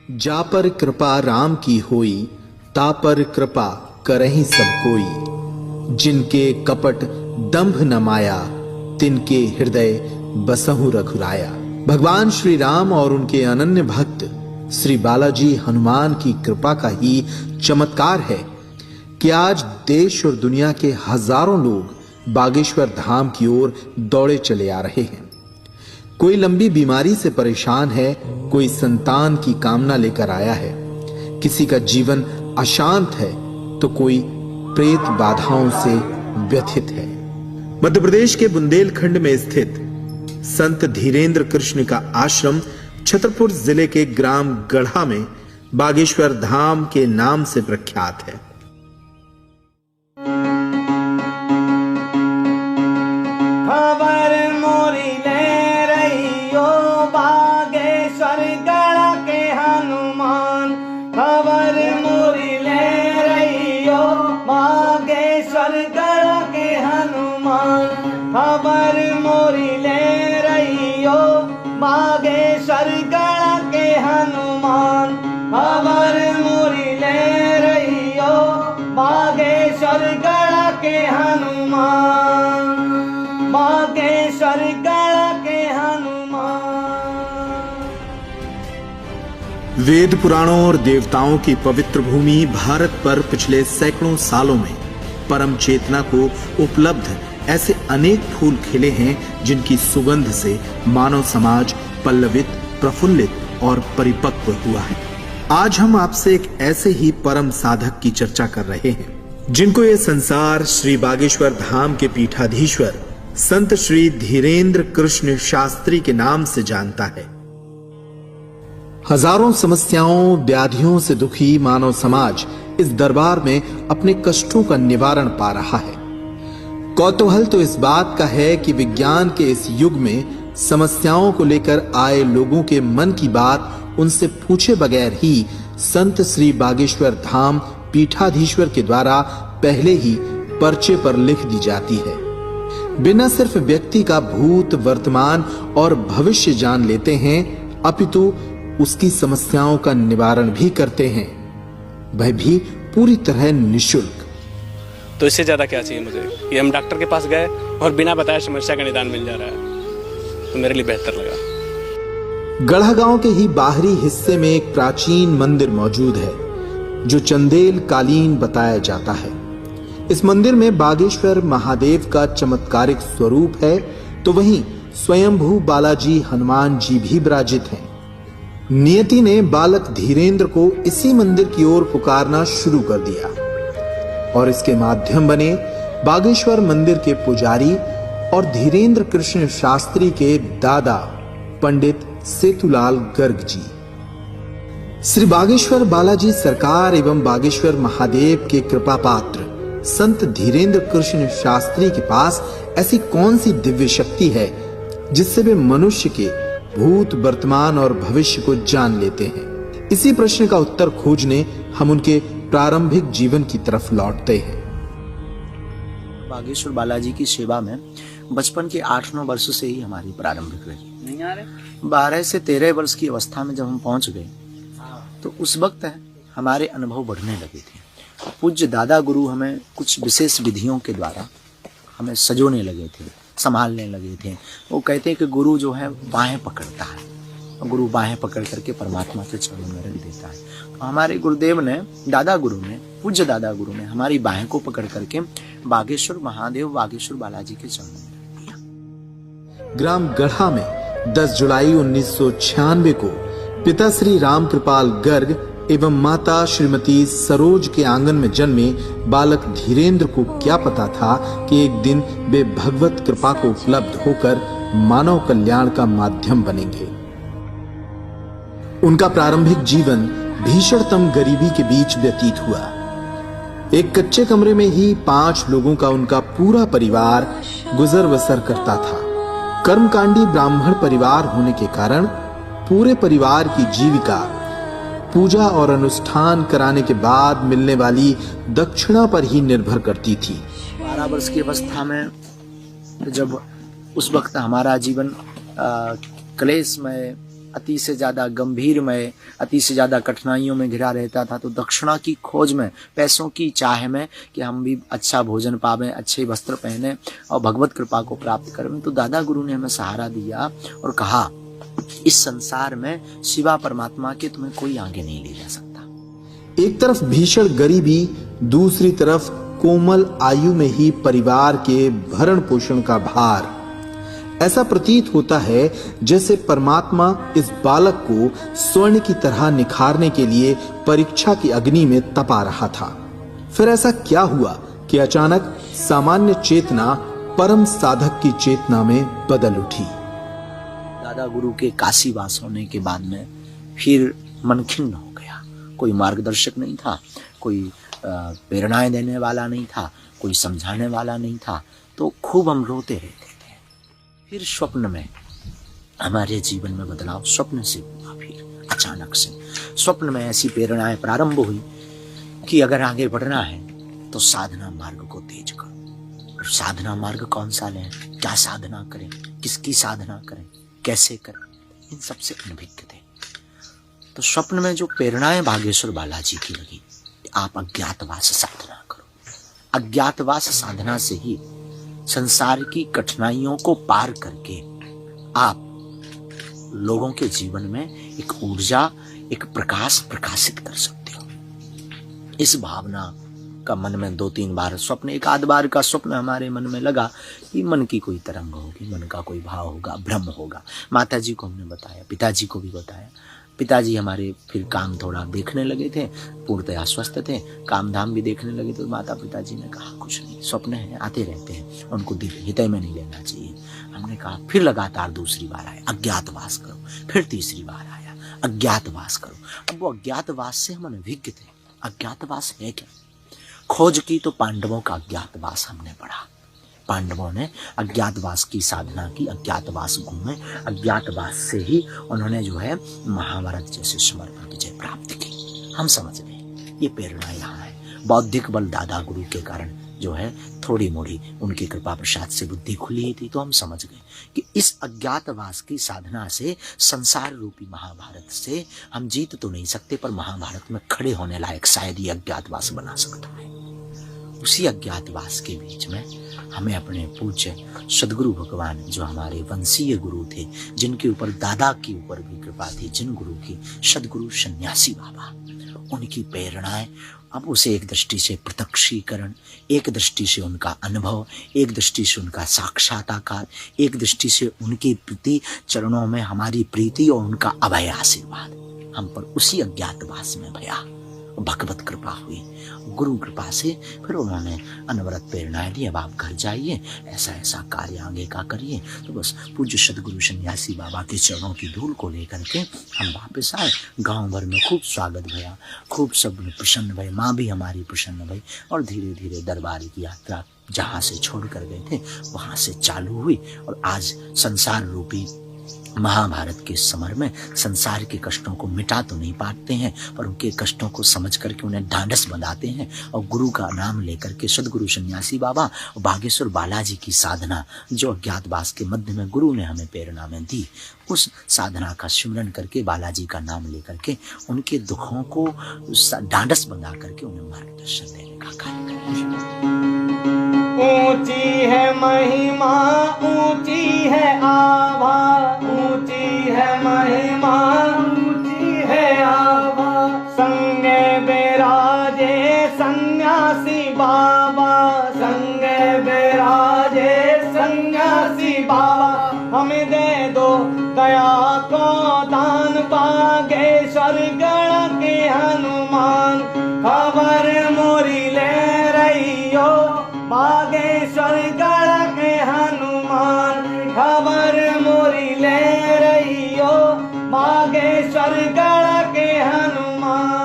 जा पर कृपा राम की होई, ता पर कृपा करहि सब कोई। जिनके कपट दंभ न माया, तिनके हृदय बसहु रघुराया। भगवान श्री राम और उनके अनन्य भक्त श्री बालाजी हनुमान की कृपा का ही चमत्कार है कि आज देश और दुनिया के हजारों लोग बागेश्वर धाम की ओर दौड़े चले आ रहे हैं। कोई लंबी बीमारी से परेशान है, कोई संतान की कामना लेकर आया है, किसी का जीवन अशांत है तो कोई प्रेत बाधाओं से व्यथित है। मध्य प्रदेश के बुंदेलखंड में स्थित संत धीरेन्द्र कृष्ण का आश्रम छतरपुर जिले के ग्राम गढ़ा में बागेश्वर धाम के नाम से प्रख्यात है। खबर मोरी ले रही हो बागेश्वर गढ़ा के हनुमान, खबर मोरी ले रही हो बागेश्वर गढ़ा के हनुमान, खबर मोरी ले रही हो बागेश्वर गढ़ा के हनुमान, खबर मोरी ले रही हो बागेश्वर गढ़ा के हनुमान, बागेश्वर गढ़ा के हनुमान। वेद पुराणों और देवताओं की पवित्र भूमि भारत पर पिछले सैकड़ों सालों में परम चेतना को उपलब्ध ऐसे अनेक फूल खिले हैं जिनकी सुगंध से मानव समाज पल्लवित, प्रफुल्लित और परिपक्व हुआ है। आज हम आपसे एक ऐसे ही परम साधक की चर्चा कर रहे हैं जिनको ये संसार श्री बागेश्वर धाम के पीठाधीश्वर संत श्री धीरेन्द्र कृष्ण शास्त्री के नाम से जानता है। हजारों समस्याओं, व्याधियों से दुखी मानव समाज इस दरबार में अपने कष्टों का निवारण पा रहा है। कौतूहल तो इस बात का है कि विज्ञान के इस युग में समस्याओं को लेकर आए लोगों के मन की बात उनसे पूछे बगैर ही संत श्री बागेश्वर धाम पीठाधीश्वर के द्वारा पहले ही पर्चे पर लिख दी जाती है। बिना सिर्फ व्यक्ति का भूत, वर्तमान और भविष्य जान लेते हैं, अपितु उसकी समस्याओं का निवारण भी करते हैं, वह भी पूरी तरह निःशुल्क। तो इससे ज्यादा क्या चाहिए मुझे? ये हम डॉक्टर के पास गए और बिना बताए समस्या का निदान मिल जा रहा है, तो मेरे लिए बेहतर लगा। गढ़ा गांव के ही बाहरी हिस्से में एक प्राचीन मंदिर मौजूद है जो चंदेल कालीन बताया जाता है। इस मंदिर में बागेश्वर महादेव का चमत्कारिक स्वरूप है, तो वहीं स्वयंभू बालाजी हनुमान जी भी विराजित हैं। नियति ने बालक धीरेन्द्र को इसी मंदिर की ओर पुकारना शुरू कर दिया और इसके माध्यम बने बागेश्वर मंदिर के पुजारी और धीरेन्द्र कृष्ण शास्त्री के दादा पंडित सेतुलाल गर्ग जी। श्री बागेश्वर बालाजी सरकार एवं बागेश्वर महादेव के कृपा पात्र संत धीरेन्द्र कृष्ण शास्त्री के पास ऐसी कौन सी दिव्य शक्ति है जिससे वे मनुष्य के भूत, वर्तमान और भविष्य को जान लेते हैं? इसी प्रश्न का उत्तर खोजने हम उनके प्रारंभिक जीवन की तरफ लौटते हैं। बागेश्वर बालाजी की सेवा में बचपन के 8-9 वर्ष से ही हमारी प्रारंभिक रही। 12 से 13 वर्ष की अवस्था में जब हम पहुंच गए तो उस वक्त हमारे अनुभव बढ़ने लगे थे। पूज्य दादा गुरु हमें कुछ विशेष विधियों के द्वारा हमें सजोने लगे थे, संभालने लगे थे। वो कहते हैं कि गुरु जो है बाहें पकड़ता है, गुरु बाहें पकड़ करके परमात्मा के चरणों में रख देता है। तो हमारे गुरुदेव ने, दादा गुरु ने, पूज्य दादा गुरु ने हमारी बाहें को पकड़ करके बागेश्वर महादेव, बागेश्वर बालाजी के चरणों में रख दिया। ग्राम गढ़ा में 10 जुलाई 1996 को पिता श्री राम कृपाल गर्ग एवं माता श्रीमती सरोज के आंगन में जन्मे बालक धीरेन्द्र को क्या पता था कि एक दिन वे भगवत कृपा को उपलब्ध होकर मानव कल्याण का माध्यम बनेंगे। उनका प्रारंभिक जीवन भीषणतम गरीबी के बीच व्यतीत हुआ। एक कच्चे कमरे में ही 5 लोगों का उनका पूरा परिवार गुजर बसर करता था। कर्मकांडी ब्राह्मण परिवार होने के कारण पूरे परिवार की जीविका पूजा और अनुष्ठान कराने के बाद मिलने वाली दक्षिणा पर ही निर्भर करती थी। 12 वर्ष की अवस्था में जब उस वक्त हमारा जीवन क्लेश में अति से ज्यादा गंभीरमय, अति से ज्यादा कठिनाइयों में घिरा रहता था, तो दक्षिणा की खोज में, पैसों की चाह में कि हम भी अच्छा भोजन पावें, अच्छे वस्त्र पहने और भगवत कृपा को प्राप्त करें, तो दादा गुरु ने हमें सहारा दिया और कहा इस संसार में शिवा परमात्मा के तुम्हें कोई आगे नहीं ले जा सकता। एक तरफ भीषण गरीबी, दूसरी तरफ कोमल आयु में ही परिवार के भरण पोषण का भार। ऐसा प्रतीत होता है जैसे परमात्मा इस बालक को स्वर्ण की तरह निखारने के लिए परीक्षा की अग्नि में तपा रहा था। फिर ऐसा क्या हुआ कि अचानक सामान्य चेतना परम साधक की चेतना में बदल उठी। दादा गुरु के काशी वास होने के बाद में फिर मन खिन्न हो गया। कोई मार्गदर्शक नहीं था, कोई प्रेरणाएं देने वाला नहीं था, कोई समझाने वाला नहीं था, तो खूब हम रोते रहते थे। फिर स्वप्न में हमारे जीवन में बदलाव स्वप्न से हुआ। फिर अचानक से स्वप्न में ऐसी प्रेरणाएं प्रारंभ हुई कि अगर आगे बढ़ना है तो साधना मार्ग को तेज करो। साधना मार्ग कौन सा लें, क्या साधना करें, किसकी साधना करें, कैसे करें, इन सबसे अनभिज्ञ थे। तो स्वप्न में जो प्रेरणाएं बागेश्वर बालाजी की लगी, आप अज्ञातवास साधना करो। अज्ञातवास साधना से ही संसार की कठिनाइयों को पार करके आप लोगों के जीवन में एक ऊर्जा, एक प्रकाश प्रकाशित कर सकते हो। इस भावना का मन में 2-3 बार स्वप्न, एक आध बार का स्वप्न हमारे मन में लगा कि मन की कोई तरंग होगी, मन का कोई भाव होगा, भ्रम होगा। माता जी को हमने बताया, पिताजी को भी बताया। पिताजी हमारे फिर काम थोड़ा देखने लगे थे, पूर्णतः स्वस्थ थे, काम धाम भी देखने लगे, तो माता पिताजी ने कहा कुछ नहीं, स्वप्न है, आते रहते हैं, उनको हृदय में नहीं लेना चाहिए। हमने कहा, फिर लगातार दूसरी बार आया, अज्ञातवास करो। फिर तीसरी बार आया, अज्ञातवास करो। अब वो अज्ञातवास से हम अनभिज्ञ थे। अज्ञातवास है क्या? खोज की तो पांडवों का अज्ञातवास हमने पढ़ा। पांडवों ने अज्ञातवास की साधना की, अज्ञातवास घूमे, अज्ञातवास से ही उन्होंने जो है महाभारत जैसे समर्पण विजय प्राप्त की। हम समझ गए ये प्रेरणा यहाँ है। बौद्धिक बल दादा गुरु के कारण जो है थोड़ी मोड़ी उनकी कृपा प्रसाद से बुद्धि खुली थी, तो हम समझ गए कि इस अज्ञातवास की साधना से, संसार रूपी महाभारत से हम जीत तो नहीं सकते, पर महाभारत में खड़े होने लायक शायद ये अज्ञातवास बना सकता है। उसी अज्ञातवास के बीच में हमें अपने पूज्य सदगुरु भगवान, जो हमारे वंशीय गुरु थे, जिनके ऊपर दादा की ऊपर भी कृपा थी, जिन गुरु की, सदगुरु सन्यासी बाबा, उनकी प्रेरणाएं, अब उसे एक दृष्टि से प्रत्यक्षीकरण, एक दृष्टि से उनका अनुभव, एक दृष्टि से उनका साक्षात्कार, एक दृष्टि से उनकी प्रति चरणों में हमारी प्रीति और उनका अभय आशीर्वाद हम पर उसी अज्ञातवास में भया। भगवत कृपा हुई, गुरु कृपा से फिर उन्होंने अनवरत प्रेरणाएं दी। अब आप घर जाइए, ऐसा ऐसा कार्य आगे का करिए। तो बस पूज्य सदगुरु सन्यासी बाबा के चरणों की धूल को लेकर के हम वापस आए। गांव भर में खूब स्वागत भया, खूब सब प्रसन्न भये, माँ भी हमारी प्रसन्न भई, और धीरे धीरे दरबार की यात्रा जहाँ से छोड़ कर गए थे वहाँ से चालू हुई। और आज संसार रूपी महाभारत के समर में संसार के कष्टों को मिटा तो नहीं पाते हैं, पर उनके कष्टों को समझ करके उन्हें ढांढस बंधाते हैं, और गुरु का नाम लेकर के सदगुरु सन्यासी बाबा और बागेश्वर बालाजी की साधना, जो अज्ञातवास के मध्य में गुरु ने हमें प्रेरणा में दी, उस साधना का स्मरण करके, बालाजी का नाम लेकर के उनके दुखों को ढांढस बंधा करके उन्हें मार्गदर्शन देने का कार्य करें। ऊंची है महिमा, ऊंची है आभा, ऊंची है महिमा, ऊंची है आभा। संगे बेराजे सन्यासी बाबा, संगे बेराजे सन्यासी बाबा। हमें दे दो दया को दान, बागेश्वर गण के हनुमान। खबर मोरी ले रही हो बागेश्वर गढ़ के हनुमान, खबर मोरी ले रही हो बागेश्वर गढ़ के हनुमान।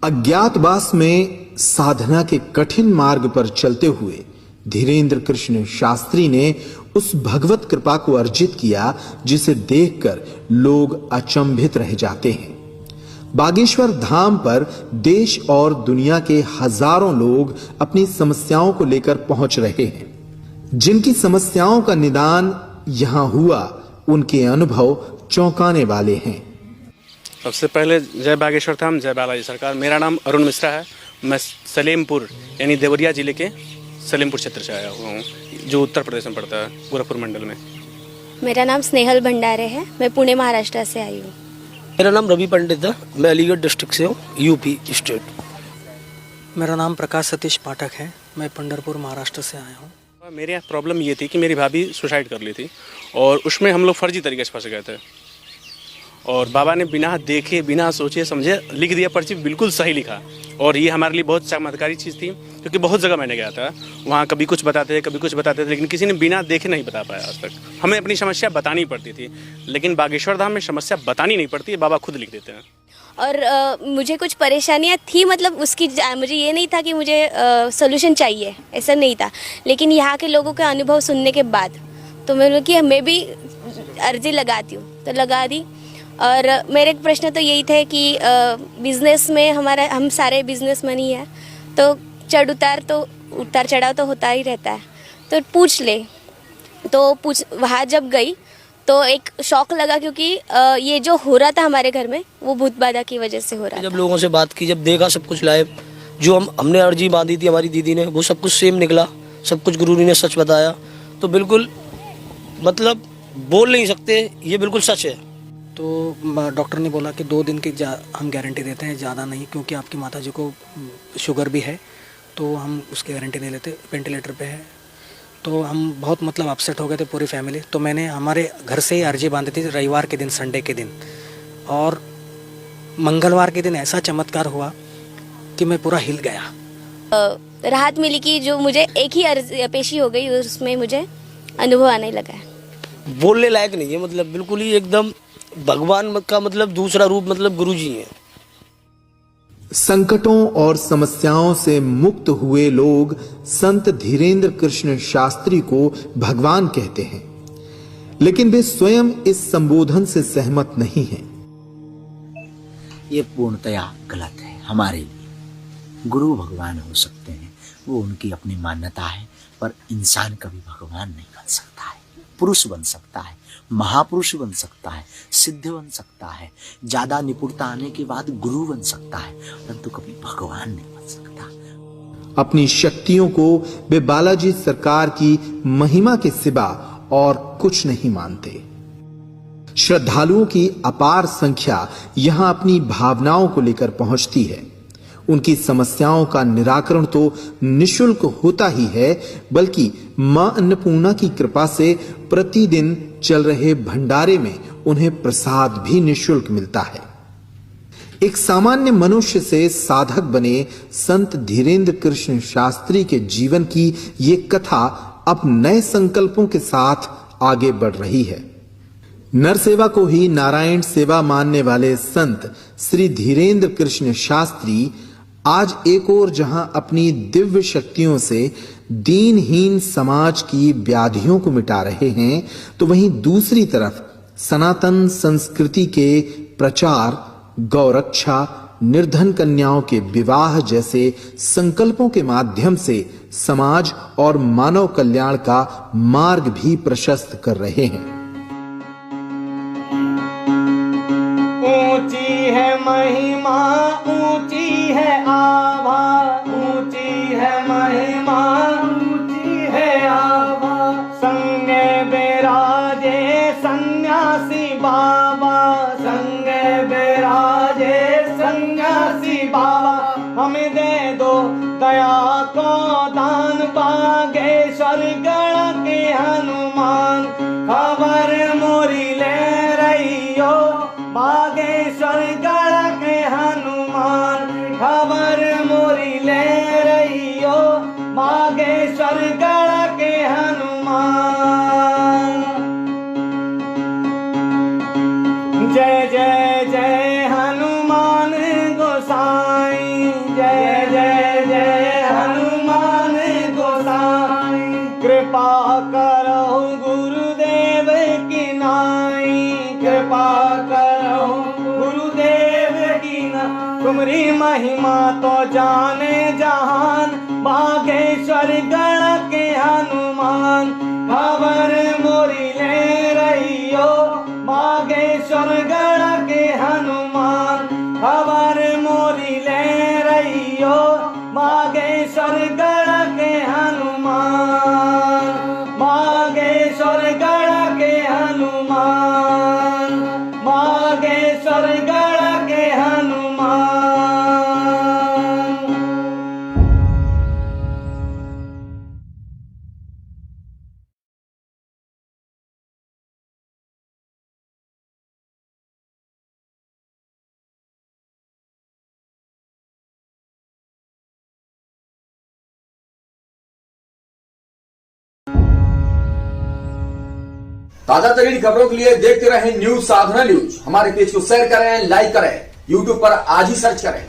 अज्ञातवास में साधना के कठिन मार्ग पर चलते हुए धीरेन्द्र कृष्ण शास्त्री ने उस भगवत कृपा को अर्जित किया जिसे देखकर लोग अचंभित रह जाते हैं। बागेश्वर धाम पर देश और दुनिया के हजारों लोग अपनी समस्याओं को लेकर पहुंच रहे हैं। जिनकी समस्याओं का निदान यहां हुआ उनके अनुभव चौंकाने वाले हैं। सबसे पहले जय बागेश्वर धाम, जय बालाजी सरकार। मेरा नाम अरुण मिश्रा है। मैं सलेमपुर यानी देवरिया जिले के सलेमपुर क्षेत्र से आया हुआ हूँ, जो उत्तर प्रदेश में पड़ता है, गोरखपुर मंडल में। मेरा नाम स्नेहल भंडारे है। मैं पुणे महाराष्ट्र से आई हूँ। मेरा नाम रवि पंडित है। मैं अलीगढ़ डिस्ट्रिक्ट से हूँ, यूपी स्टेट। मेरा नाम प्रकाश सतीश पाठक है। मैं पंढरपुर महाराष्ट्र से आया हूँ। मेरे यहाँ प्रॉब्लम ये थी कि मेरी भाभी सुसाइड कर ली थी और उसमें हम लोग फर्जी तरीके से फंस गए थे। और बाबा ने बिना देखे बिना सोचे समझे लिख दिया, पर्ची बिल्कुल सही लिखा। और ये हमारे लिए बहुत चमत्कारी चीज़ थी, क्योंकि बहुत जगह मैंने गया था, वहाँ कभी कुछ बताते थे कभी कुछ बताते थे, लेकिन किसी ने बिना देखे नहीं बता पाया आज तक। हमें अपनी समस्या बतानी पड़ती थी, लेकिन बागेश्वर धाम में समस्या बतानी नहीं पड़ती, बाबा खुद लिख देते हैं। और मुझे कुछ परेशानियाँ थी, मतलब उसकी मुझे ये नहीं था कि मुझे सोल्यूशन चाहिए, ऐसा नहीं था। लेकिन यहाँ के लोगों के अनुभव सुनने के बाद तो मैंने कि मैं भी अर्जी लगाती हूँ, तो लगा दी। और मेरे प्रश्न तो यही थे कि बिज़नेस में हम सारे बिजनेसमैन ही हैं, तो उतार चढ़ाव तो होता ही रहता है, तो पूछ ले। तो वहाँ जब गई तो एक शौक लगा, क्योंकि ये जो हो रहा था हमारे घर में वो भूत बाधा की वजह से हो रहा था। जब लोगों से बात की, जब देखा सब कुछ लाइव, जो हमने अर्जी बांधी थी हमारी दीदी ने, वो सब कुछ सेम निकला, सब कुछ गुरु जी ने सच बताया। तो बिल्कुल मतलब बोल नहीं सकते, ये बिल्कुल सच है। तो डॉक्टर ने बोला कि 2 दिन की हम गारंटी देते हैं, ज़्यादा नहीं, क्योंकि आपकी माता जी को शुगर भी है, तो हम उसकी गारंटी नहीं लेते। वेंटिलेटर पे है। तो हम बहुत मतलब अपसेट हो गए थे पूरी फैमिली। तो मैंने हमारे घर से ही अर्जी बांधी थी रविवार के दिन, संडे के दिन। और मंगलवार के दिन ऐसा चमत्कार हुआ कि मैं पूरा हिल गया। राहत मिली कि जो मुझे एक ही अर्जी पेशी हो गई, उसमें मुझे अनुभव आने लगा है। बोलने लायक नहीं है, मतलब बिल्कुल ही एकदम भगवान का मतलब दूसरा रूप, मतलब गुरु जी हैं। संकटों और समस्याओं से मुक्त हुए लोग संत धीरेन्द्र कृष्ण शास्त्री को भगवान कहते हैं, लेकिन वे स्वयं इस संबोधन से सहमत नहीं हैं। ये पूर्णतया गलत है। हमारे लिए गुरु भगवान हो सकते हैं, वो उनकी अपनी मान्यता है, पर इंसान कभी भगवान नहीं बन सकता है। पुरुष बन सकता है, महापुरुष बन सकता है, सिद्ध बन सकता है, ज्यादा निपुणता आने के बाद गुरु बन सकता है, परंतु कभी भगवान नहीं बन सकता। अपनी शक्तियों को वे बालाजी सरकार की महिमा के सिवा और कुछ नहीं मानते। श्रद्धालुओं की अपार संख्या यहां अपनी भावनाओं को लेकर पहुंचती है। उनकी समस्याओं का निराकरण तो निशुल्क होता ही है, बल्कि मां अन्नपूर्णा की कृपा से प्रतिदिन चल रहे भंडारे में उन्हें प्रसाद भी निशुल्क मिलता है। एक सामान्य मनुष्य से साधक बने संत धीरेन्द्र कृष्ण शास्त्री के जीवन की ये कथा अब नए संकल्पों के साथ आगे बढ़ रही है। नर सेवा को ही नारायण सेवा मानने वाले संत श्री धीरेन्द्र कृष्ण शास्त्री आज एक और जहां अपनी दिव्य शक्तियों से दीनहीन समाज की व्याधियों को मिटा रहे हैं, तो वहीं दूसरी तरफ सनातन संस्कृति के प्रचार, गौरक्षा, निर्धन कन्याओं के विवाह जैसे संकल्पों के माध्यम से समाज और मानव कल्याण का मार्ग भी प्रशस्त कर रहे हैं। ऊंची है महिमा, ऊंची है आभा, ऊंची है महिमा, ऊंची है आभा। संग बेराजे सन्यासी बाबा, संग बेराजे सन्यासी बाबा। हमें दे दो दया को दान, बागेश्वर गढ़ के हनुमान। खबर मोरी ले रही हो बागेश्वर गढ़ के हनुमान, खबर मोरी ले रही हो बागेश्वर गढ़ के हनुमान। जय जय जय हनुमान गोसाई, जय जय जय हनुमान गोसाई। कृपा करो गुरुदेव की नाई, कृपा करो गुरुदेव की ना। तुम्हारी महिमा तो जाने जहान, बागेश्वर गढ़ के हनुमान। खबर मोरी ले रही हो ताजा तरीन खबरों के लिए देखते रहें न्यूज साधना न्यूज। हमारे पेज को शेयर करें, लाइक करें, यूट्यूब पर आज ही सर्च करें।